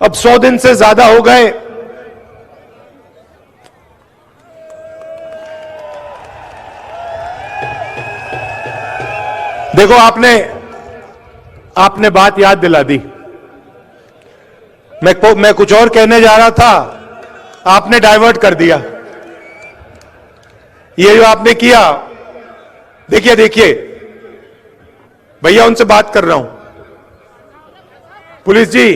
अब 100 दिन से ज्यादा हो गए। देखो, आपने बात याद दिला दी। मैं कुछ और कहने जा रहा था, आपने डाइवर्ट कर दिया। ये जो आपने किया, देखिए भैया, उनसे बात कर रहा हूं। पुलिस जी,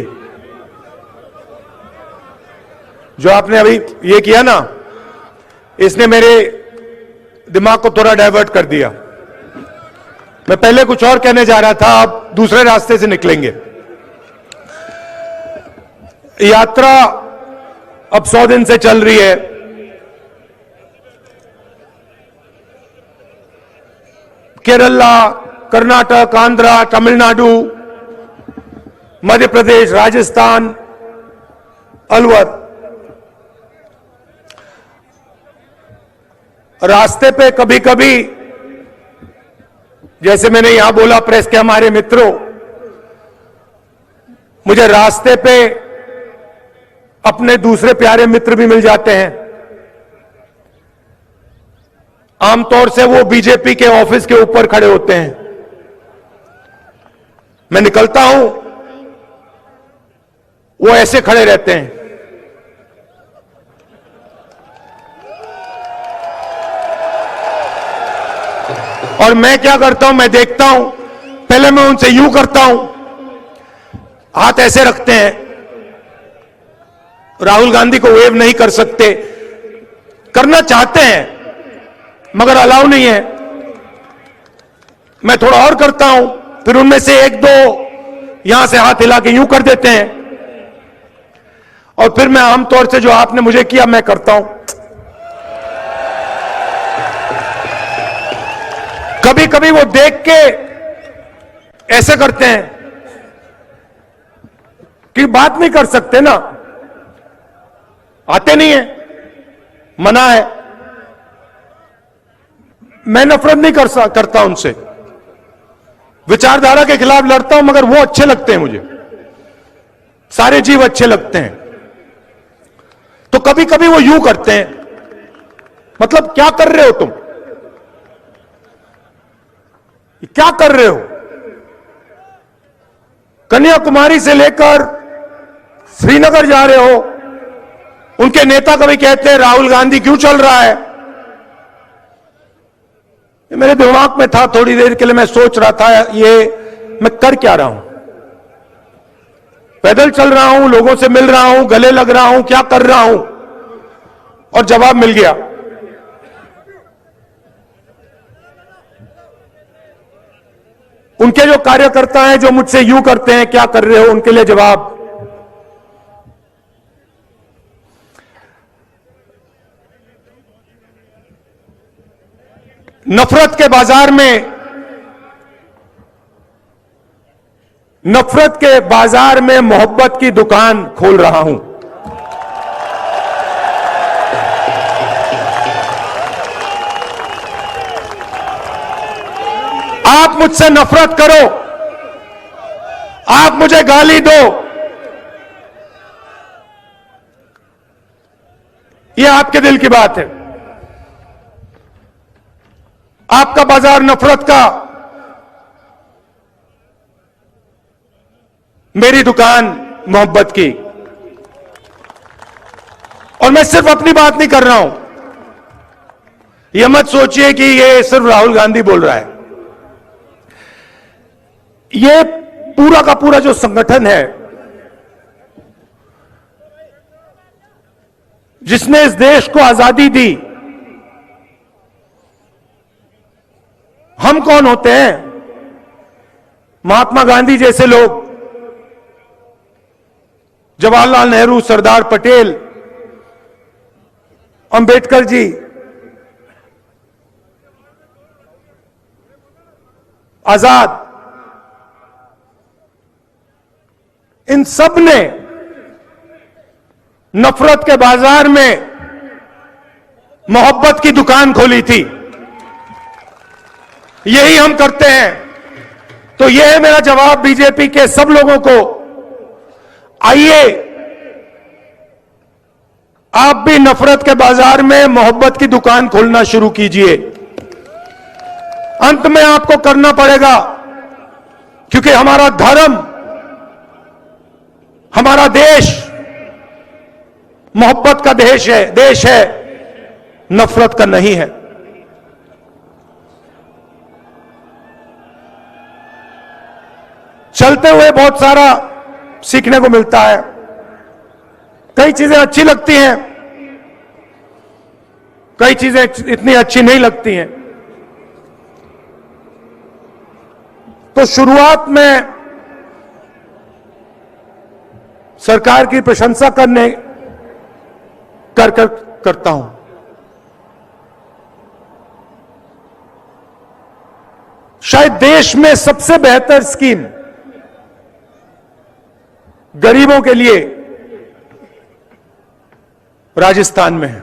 जो आपने अभी ये किया ना, इसने मेरे दिमाग को थोड़ा डाइवर्ट कर दिया। मैं पहले कुछ और कहने जा रहा था, अब दूसरे रास्ते से निकलेंगे। यात्रा अब 100 दिन से चल रही है। केरला, कर्नाटक, आंध्रा, तमिलनाडु, मध्य प्रदेश, राजस्थान, अलवर। रास्ते पे कभी कभी, जैसे मैंने यहां बोला प्रेस के हमारे मित्रों, मुझे रास्ते पे अपने दूसरे प्यारे मित्र भी मिल जाते हैं। आमतौर से वो बीजेपी के ऑफिस के ऊपर खड़े होते हैं। मैं निकलता हूं, वो ऐसे खड़े रहते हैं। और मैं क्या करता हूं, मैं देखता हूं, पहले मैं उनसे यूं करता हूं, हाथ ऐसे रखते हैं। राहुल गांधी को वेव नहीं कर सकते, करना चाहते हैं मगर अलाउ नहीं है। मैं थोड़ा और करता हूं, फिर उनमें से एक दो यहां से हाथ हिला के यूं कर देते हैं, और फिर मैं आमतौर से जो आपने मुझे किया मैं करता हूं। कभी कभी वो देख के ऐसे करते हैं कि बात नहीं कर सकते ना, आते नहीं है, मना है। मैं नफरत नहीं करता उनसे, विचारधारा के खिलाफ लड़ता हूं, मगर वो अच्छे लगते हैं मुझे, सारे जीव अच्छे लगते हैं। तो कभी कभी वो यूं करते हैं, मतलब क्या कर रहे हो तुम, क्या कर रहे हो। कन्याकुमारी से लेकर श्रीनगर जा रहे हो, उनके नेता कभी कहते हैं राहुल गांधी क्यों चल रहा है। मेरे दिमाग में था, थोड़ी देर के लिए मैं सोच रहा था, ये मैं कर क्या रहा हूं। पैदल चल रहा हूं, लोगों से मिल रहा हूं, गले लग रहा हूं, क्या कर रहा हूं। और जवाब मिल गया। उनके जो कार्यकर्ता हैं जो मुझसे यूं करते हैं क्या कर रहे हो, उनके लिए जवाब। नफरत के बाजार में मोहब्बत की दुकान खोल रहा हूं। आप मुझसे नफरत करो, आप मुझे गाली दो, यह आपके दिल की बात है। आपका बाजार नफरत का, मेरी दुकान मोहब्बत की। और मैं सिर्फ अपनी बात नहीं कर रहा हूं, यह मत सोचिए कि यह सिर्फ राहुल गांधी बोल रहा है। यह पूरा का पूरा जो संगठन है जिसने इस देश को आजादी दी, हम कौन होते हैं? महात्मा गांधी जैसे लोग, जवाहरलाल नेहरू, सरदार पटेल, अंबेडकर जी, आजाद, इन सब ने नफरत के बाजार में मोहब्बत की दुकान खोली थी। यही हम करते हैं। तो यह है मेरा जवाब बीजेपी के सब लोगों को। आइए आप भी नफरत के बाजार में मोहब्बत की दुकान खोलना शुरू कीजिए। अंत में आपको करना पड़ेगा, क्योंकि हमारा धर्म, हमारा देश मोहब्बत का देश है, नफरत का नहीं है। चलते हुए बहुत सारा सीखने को मिलता है, कई चीजें अच्छी लगती हैं, कई चीजें इतनी अच्छी नहीं लगती हैं। तो शुरुआत में सरकार की प्रशंसा करता हूं। शायद देश में सबसे बेहतर स्कीम गरीबों के लिए राजस्थान में है।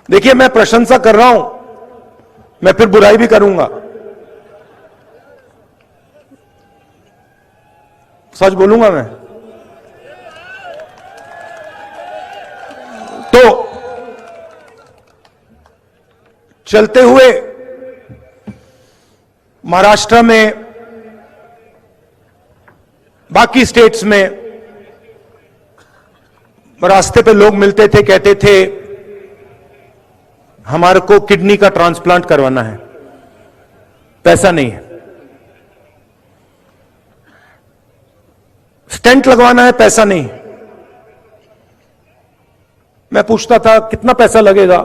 देखिए, मैं प्रशंसा कर रहा हूं, मैं फिर बुराई भी करूंगा। सच बोलूंगा मैं। तो चलते हुए महाराष्ट्र में, बाकी स्टेट्स में रास्ते पे लोग मिलते थे, कहते थे हमारे को किडनी का ट्रांसप्लांट करवाना है, पैसा नहीं है। स्टेंट लगवाना है, पैसा नहीं। मैं पूछता था कितना पैसा लगेगा?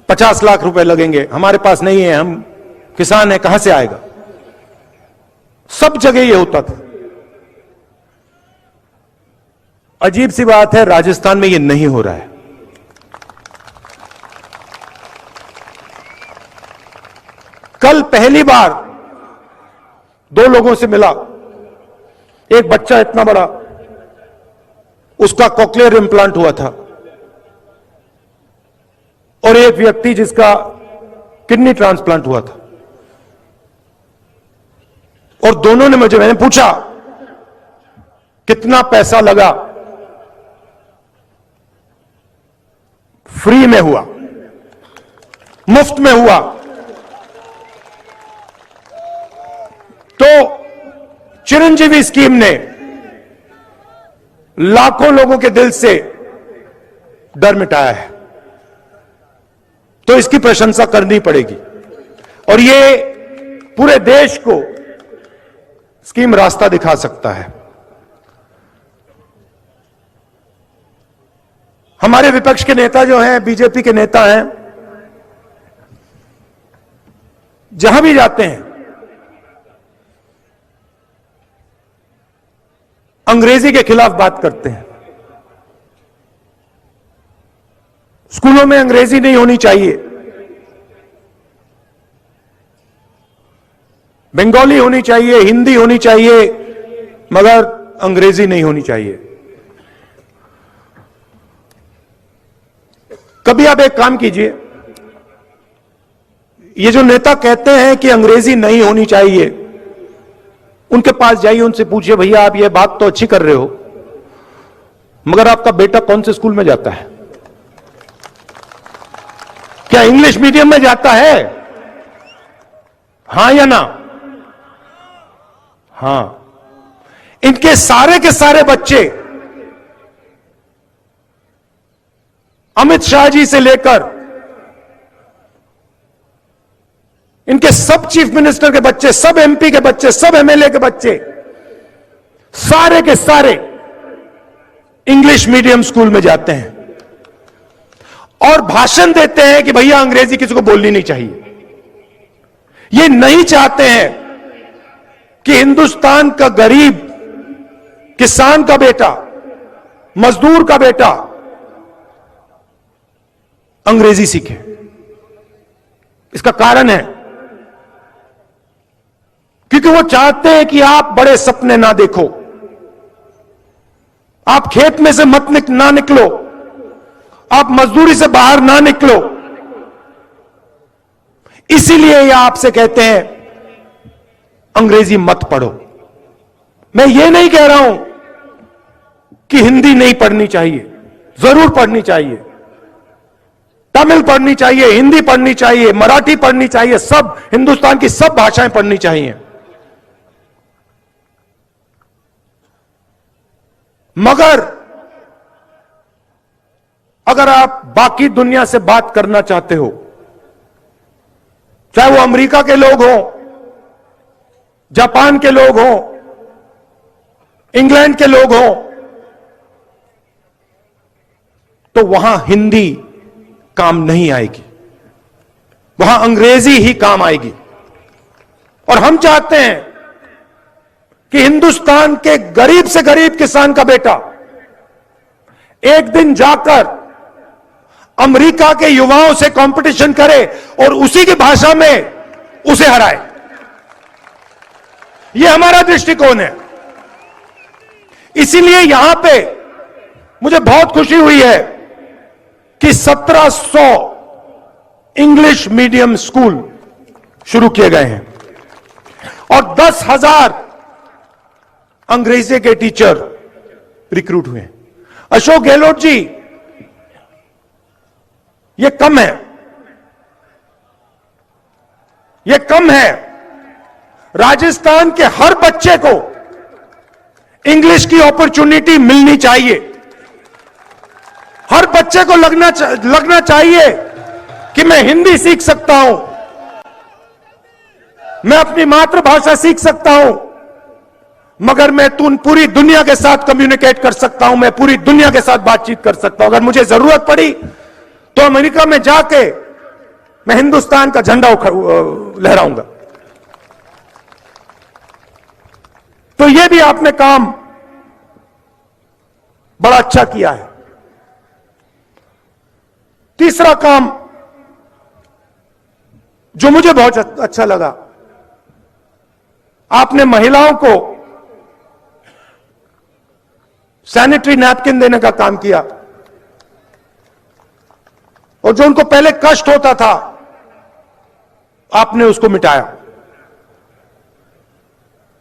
50 लाख रुपए लगेंगे। हमारे पास नहीं है, हम किसान हैं, कहां से आएगा? सब जगह ये होता था। अजीब सी बात है, राजस्थान में ये नहीं हो रहा है। कल पहली बार 2 लोगों से मिला। एक बच्चा इतना बड़ा, उसका कॉक्लियर इंप्लांट हुआ था, और एक व्यक्ति जिसका किडनी ट्रांसप्लांट हुआ था। और दोनों ने मैंने पूछा कितना पैसा लगा? फ्री में हुआ, मुफ्त में हुआ। तो चिरंजीवी स्कीम ने लाखों लोगों के दिल से डर मिटाया है, तो इसकी प्रशंसा करनी पड़ेगी। और ये पूरे देश को स्कीम रास्ता दिखा सकता है। हमारे विपक्ष के नेता जो हैं, बीजेपी के नेता हैं, जहां भी जाते हैं अंग्रेजी के खिलाफ बात करते हैं। स्कूलों में अंग्रेजी नहीं होनी चाहिए, बंगाली होनी चाहिए, हिंदी होनी चाहिए, मगर अंग्रेजी नहीं होनी चाहिए। कभी आप एक काम कीजिए, ये जो नेता कहते हैं कि अंग्रेजी नहीं होनी चाहिए, उनके पास जाइए, उनसे पूछिए भैया आप ये बात तो अच्छी कर रहे हो, मगर आपका बेटा कौन से स्कूल में जाता है? क्या इंग्लिश मीडियम में जाता है? हां या ना? हां। इनके सारे के सारे बच्चे अमित शाह जी से लेकर इनके सब चीफ मिनिस्टर के बच्चे, सब एमपी के बच्चे, सब एमएलए के बच्चे, सारे के सारे इंग्लिश मीडियम स्कूल में जाते हैं और भाषण देते हैं कि भैया अंग्रेजी किसी को बोलनी नहीं चाहिए। ये नहीं चाहते हैं कि हिंदुस्तान का गरीब, किसान का बेटा, मजदूर का बेटा अंग्रेजी सीखे। इसका कारण है क्योंकि वो चाहते हैं कि आप बड़े सपने ना देखो, आप खेत में से ना निकलो, आप मजदूरी से बाहर ना निकलो। इसीलिए ये आपसे कहते हैं अंग्रेजी मत पढ़ो, मैं ये नहीं कह रहा हूं कि हिंदी नहीं पढ़नी चाहिए, जरूर पढ़नी चाहिए, तमिल पढ़नी चाहिए, हिंदी पढ़नी चाहिए, मराठी पढ़नी चाहिए, सब हिंदुस्तान की सब भाषाएं पढ़नी चाहिए। मगर अगर आप बाकी दुनिया से बात करना चाहते हो, चाहे वो अमेरिका के लोग हों, जापान के लोग हों, इंग्लैंड के लोग हों, तो वहां हिंदी काम नहीं आएगी, वहां अंग्रेजी ही काम आएगी। और हम चाहते हैं कि हिंदुस्तान के गरीब से गरीब किसान का बेटा एक दिन जाकर अमेरिका के युवाओं से कंपटीशन करे और उसी की भाषा में उसे हराए। यह हमारा दृष्टिकोण है। इसीलिए यहां पे मुझे बहुत खुशी हुई है कि 1700 इंग्लिश मीडियम स्कूल शुरू किए गए हैं और 10,000 अंग्रेजी के टीचर रिक्रूट हुए हैं। अशोक गहलोत जी, ये कम है, ये कम है। राजस्थान के हर बच्चे को इंग्लिश की अपॉर्चुनिटी मिलनी चाहिए। हर बच्चे को लगना चाहिए कि मैं हिंदी सीख सकता हूं, मैं अपनी मातृभाषा सीख सकता हूं, मगर मैं पूरी दुनिया के साथ कम्युनिकेट कर सकता हूं, मैं पूरी दुनिया के साथ बातचीत कर सकता हूं। अगर मुझे जरूरत पड़ी तो अमेरिका में जाके मैं हिंदुस्तान का झंडा लहराऊंगा। तो यह भी आपने काम बड़ा अच्छा किया है। तीसरा काम जो मुझे बहुत अच्छा लगा, आपने महिलाओं को सैनिटरी नैपकिन देने का काम किया और जो उनको पहले कष्ट होता था आपने उसको मिटाया।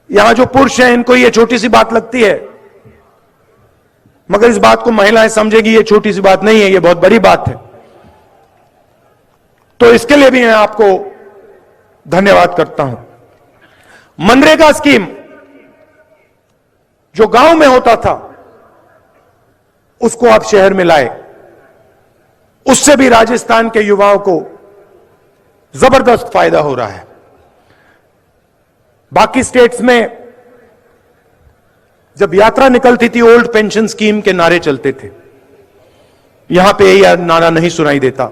यहां जो पुरुष हैं इनको ये छोटी सी बात लगती है, मगर इस बात को महिलाएं समझेगी ये छोटी सी बात नहीं है, ये बहुत बड़ी बात है। तो इसके लिए भी मैं आपको धन्यवाद करता हूं। मनरेगा स्कीम जो गांव में होता था उसको आप शहर में लाए, उससे भी राजस्थान के युवाओं को जबरदस्त फायदा हो रहा है। बाकी स्टेट्स में जब यात्रा निकलती थी ओल्ड पेंशन स्कीम के नारे चलते थे, यहां पे यह नारा नहीं सुनाई देता।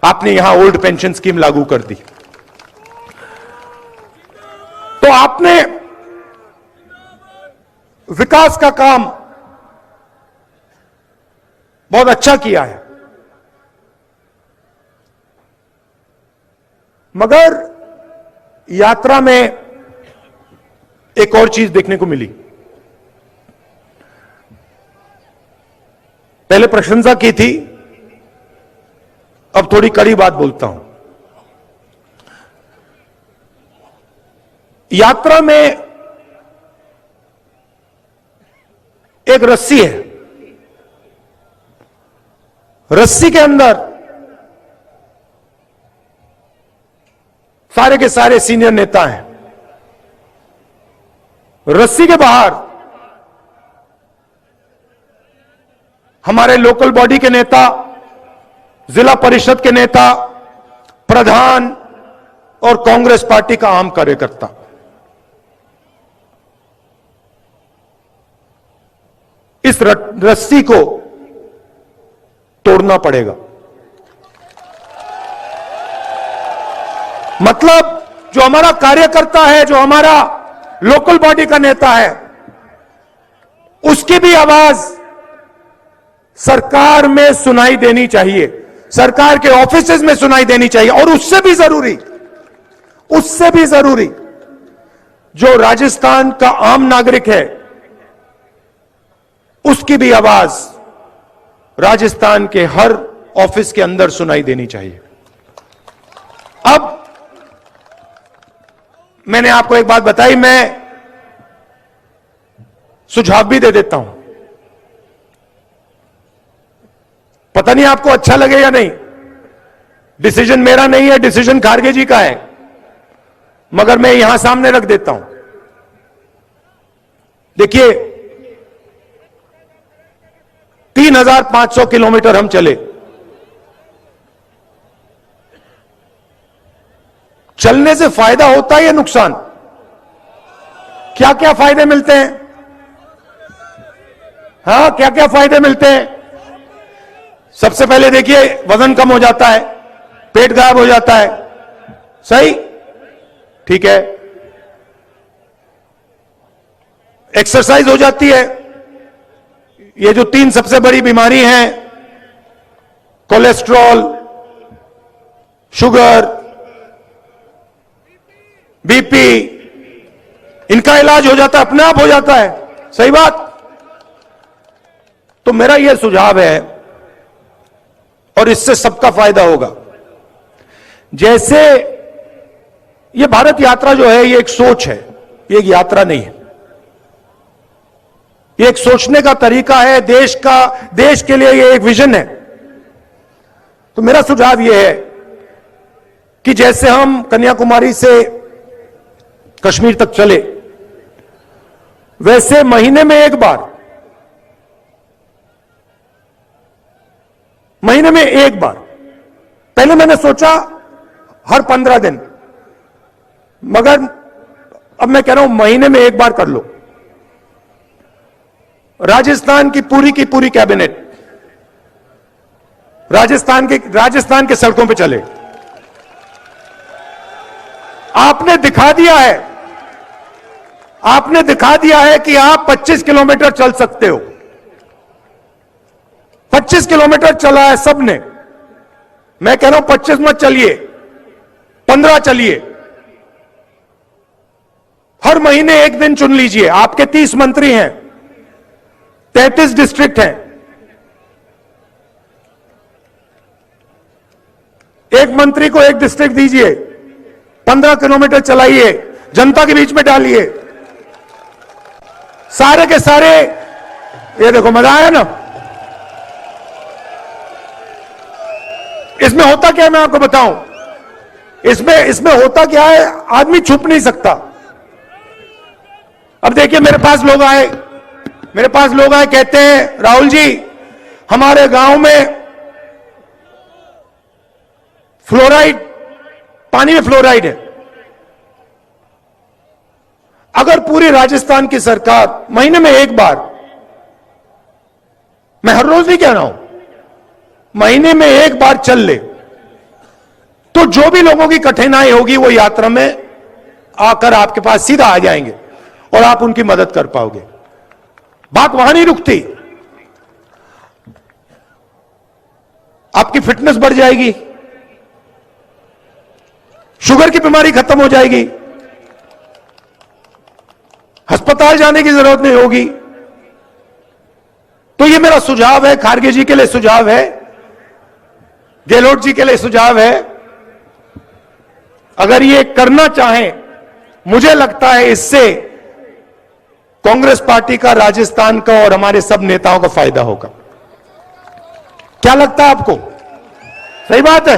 आपने यहां ओल्ड पेंशन स्कीम लागू कर दी, तो आपने विकास का काम बहुत अच्छा किया है। मगर यात्रा में एक और चीज देखने को मिली। पहले प्रशंसा की थी, अब थोड़ी कड़ी बात बोलता हूं। यात्रा में एक रस्सी है, रस्सी के अंदर सारे के सारे सीनियर नेता हैं, रस्सी के बाहर हमारे लोकल बॉडी के नेता, जिला परिषद के नेता, प्रधान और कांग्रेस पार्टी का आम कार्यकर्ता। इस रस्सी को तोड़ना पड़ेगा। मतलब जो हमारा कार्यकर्ता है, जो हमारा लोकल बॉडी का नेता है, उसकी भी आवाज सरकार में सुनाई देनी चाहिए, सरकार के ऑफिसेज में सुनाई देनी चाहिए। और उससे भी जरूरी जो राजस्थान का आम नागरिक है, उसकी भी आवाज राजस्थान के हर ऑफिस के अंदर सुनाई देनी चाहिए। अब मैंने आपको एक बात बताई, मैं सुझाव भी दे देता हूं। पता नहीं आपको अच्छा लगे या नहीं, डिसीजन मेरा नहीं है, डिसीजन खारगे जी का है, मगर मैं यहां सामने रख देता हूं। देखिए, 3,500 किलोमीटर हम चले। चलने से फायदा होता है या नुकसान? क्या क्या फायदे मिलते हैं? हाँ, क्या क्या फायदे मिलते हैं? सबसे पहले देखिए, वजन कम हो जाता है, पेट गायब हो जाता है। सही, ठीक है। एक्सरसाइज हो जाती है। ये जो 3 सबसे बड़ी बीमारी हैं, कोलेस्ट्रॉल, शुगर, बीपी, इनका इलाज हो जाता है, अपने आप हो जाता है। सही बात। तो मेरा यह सुझाव है, और इससे सबका फायदा होगा। जैसे ये भारत यात्रा जो है, ये एक सोच है, ये एक यात्रा नहीं है। ये एक सोचने का तरीका है, देश के लिए ये एक विजन है। तो मेरा सुझाव ये है कि जैसे हम कन्याकुमारी से कश्मीर तक चले, वैसे महीने में एक बार पहले मैंने सोचा हर 15 दिन, मगर अब मैं कह रहा हूं महीने में एक बार कर लो। राजस्थान की पूरी कैबिनेट राजस्थान के सड़कों पे चले। आपने दिखा दिया है कि आप 25 किलोमीटर चल सकते हो। 25 किलोमीटर चला है सबने। मैं कह रहा हूं 25 मत चलिए, 15 चलिए। हर महीने एक दिन चुन लीजिए। आपके 30 मंत्री हैं, 33 डिस्ट्रिक्ट हैं। एक मंत्री को एक डिस्ट्रिक्ट दीजिए, 15 किलोमीटर चलाइए, जनता के बीच में डालिए। सारे के सारे, ये देखो मजा आया ना। इसमें होता क्या है मैं आपको बताऊं। इसमें होता क्या है, आदमी छुप नहीं सकता। अब देखिए, मेरे पास लोग आए कहते हैं, राहुल जी हमारे गांव में पानी में फ्लोराइड है। अगर पूरी राजस्थान की सरकार महीने में एक बार, मैं हर रोज नहीं कह रहा हूं, महीने में एक बार चल ले, तो जो भी लोगों की कठिनाई होगी वो यात्रा में आकर आपके पास सीधा आ जाएंगे और आप उनकी मदद कर पाओगे। बात वहां नहीं रुकती। आपकी फिटनेस बढ़ जाएगी, शुगर की बीमारी खत्म हो जाएगी, अस्पताल जाने की जरूरत नहीं होगी। तो ये मेरा सुझाव है, खारगे जी के लिए सुझाव है, गहलोत जी के लिए सुझाव है। अगर ये करना चाहें, मुझे लगता है इससे कांग्रेस पार्टी का, राजस्थान का और हमारे सब नेताओं का फायदा होगा। क्या लगता है आपको? सही बात है।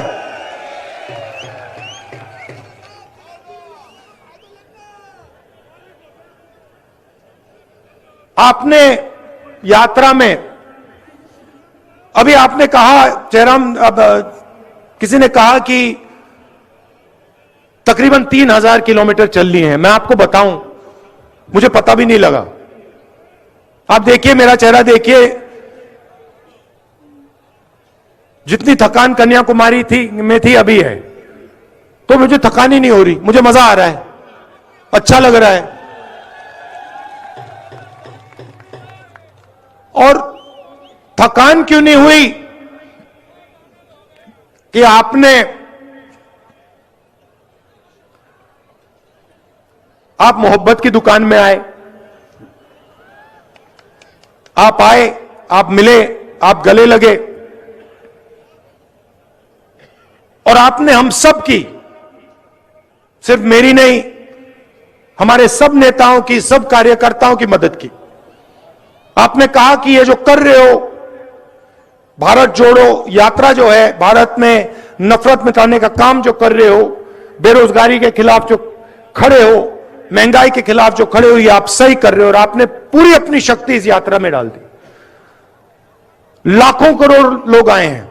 आपने यात्रा में, अभी आपने कहा जयराम, अब किसी ने कहा कि तकरीबन 3,000 किलोमीटर चल लिए हैं। मैं आपको बताऊं, मुझे पता भी नहीं लगा। आप देखिए, मेरा चेहरा देखिए, जितनी थकान कन्याकुमारी में थी अभी है, तो मुझे थकान ही नहीं हो रही। मुझे मजा आ रहा है, अच्छा लग रहा है। और थकान क्यों नहीं हुई कि आप मोहब्बत की दुकान में आए, आप मिले, आप गले लगे, और आपने हम सब की, सिर्फ मेरी नहीं, हमारे सब नेताओं की, सब कार्यकर्ताओं की मदद की। आपने कहा कि ये जो कर रहे हो भारत जोड़ो यात्रा जो है, भारत में नफरत मिटाने का काम जो कर रहे हो, बेरोजगारी के खिलाफ जो खड़े हो, महंगाई के खिलाफ जो खड़े हो, ये आप सही कर रहे हो और आपने पूरी अपनी शक्ति इस यात्रा में डाल दी। लाखों करोड़ लोग आए हैं।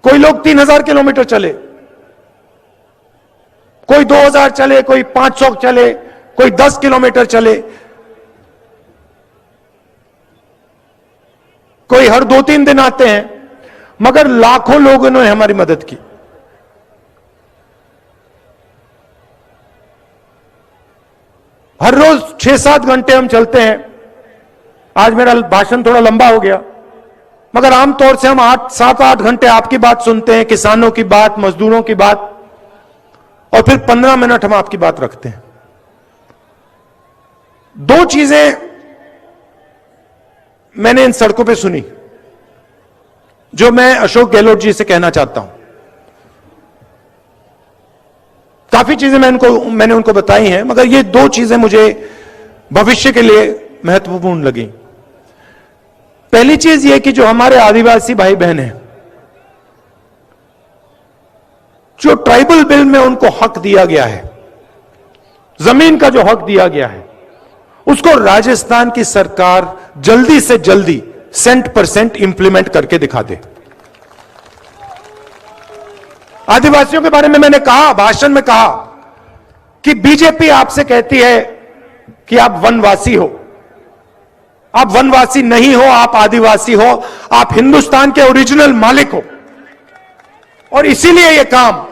कोई लोग 3000 किलोमीटर चले, कोई 2000 चले, कोई 500 चले, कोई 10 किलोमीटर चले, कोई हर 2-3 दिन आते हैं, मगर लाखों लोगों ने हमारी मदद की। हर रोज 6-7 घंटे हम चलते हैं। आज मेरा भाषण थोड़ा लंबा हो गया, मगर आमतौर से हम 7-8 घंटे आपकी बात सुनते हैं, किसानों की बात, मजदूरों की बात, और फिर 15 मिनट हम आपकी बात रखते हैं। 2 चीजें मैंने इन सड़कों पे सुनी जो मैं अशोक गहलोत जी से कहना चाहता हूं। काफी चीजें मैंने उनको बताई हैं, मगर ये 2 चीजें मुझे भविष्य के लिए महत्वपूर्ण लगी। पहली चीज ये कि जो हमारे आदिवासी भाई बहन हैं, जो ट्राइबल बिल में उनको हक दिया गया है, जमीन का जो हक दिया गया है, उसको राजस्थान की सरकार जल्दी से जल्दी 100% इंप्लीमेंट करके दिखा दे। आदिवासियों के बारे में मैंने कहा, भाषण में कहा कि बीजेपी आपसे कहती है कि आप वनवासी हो। आप वनवासी नहीं हो, आप आदिवासी हो, आप हिंदुस्तान के ओरिजिनल मालिक हो, और इसीलिए यह काम,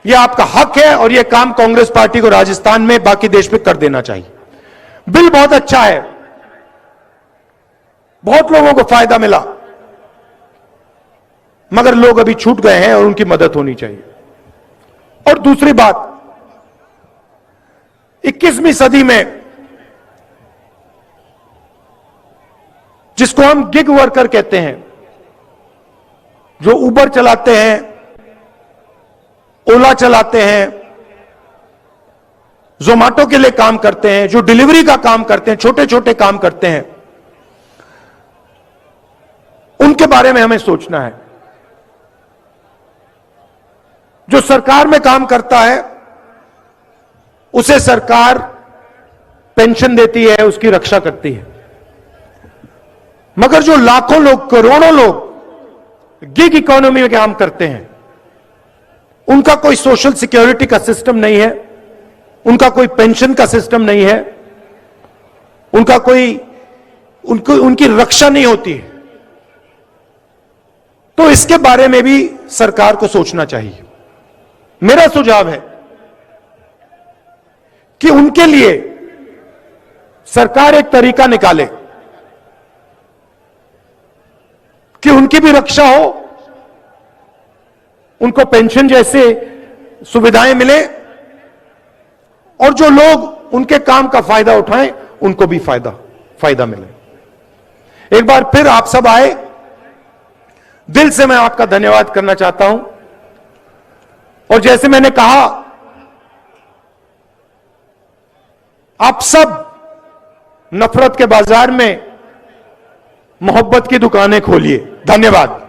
यह आपका हक है और यह काम कांग्रेस पार्टी को राजस्थान में, बाकी देश में कर देना चाहिए। बिल बहुत अच्छा है, बहुत लोगों को फायदा मिला, मगर लोग अभी छूट गए हैं और उनकी मदद होनी चाहिए। और दूसरी बात, 21वीं सदी में जिसको हम गिग वर्कर कहते हैं, जो उबर चलाते हैं, ओला चलाते हैं, जोमेटो के लिए काम करते हैं, जो डिलीवरी का काम करते हैं, छोटे छोटे काम करते हैं, उनके बारे में हमें सोचना है। जो सरकार में काम करता है उसे सरकार पेंशन देती है, उसकी रक्षा करती है, मगर जो लाखों लोग, करोड़ों लोग गिग इकोनॉमी में काम करते हैं, उनका कोई सोशल सिक्योरिटी का सिस्टम नहीं है, उनका कोई पेंशन का सिस्टम नहीं है, उनका कोई उनकी रक्षा नहीं होती है। तो इसके बारे में भी सरकार को सोचना चाहिए। मेरा सुझाव है कि उनके लिए सरकार एक तरीका निकाले कि उनकी भी रक्षा हो, उनको पेंशन जैसे सुविधाएं मिले, और जो लोग उनके काम का फायदा उठाएं उनको भी फायदा मिले। एक बार फिर आप सब आए, दिल से मैं आपका धन्यवाद करना चाहता हूं। और जैसे मैंने कहा, आप सब नफरत के बाजार में मोहब्बत की दुकानें खोलिए। धन्यवाद।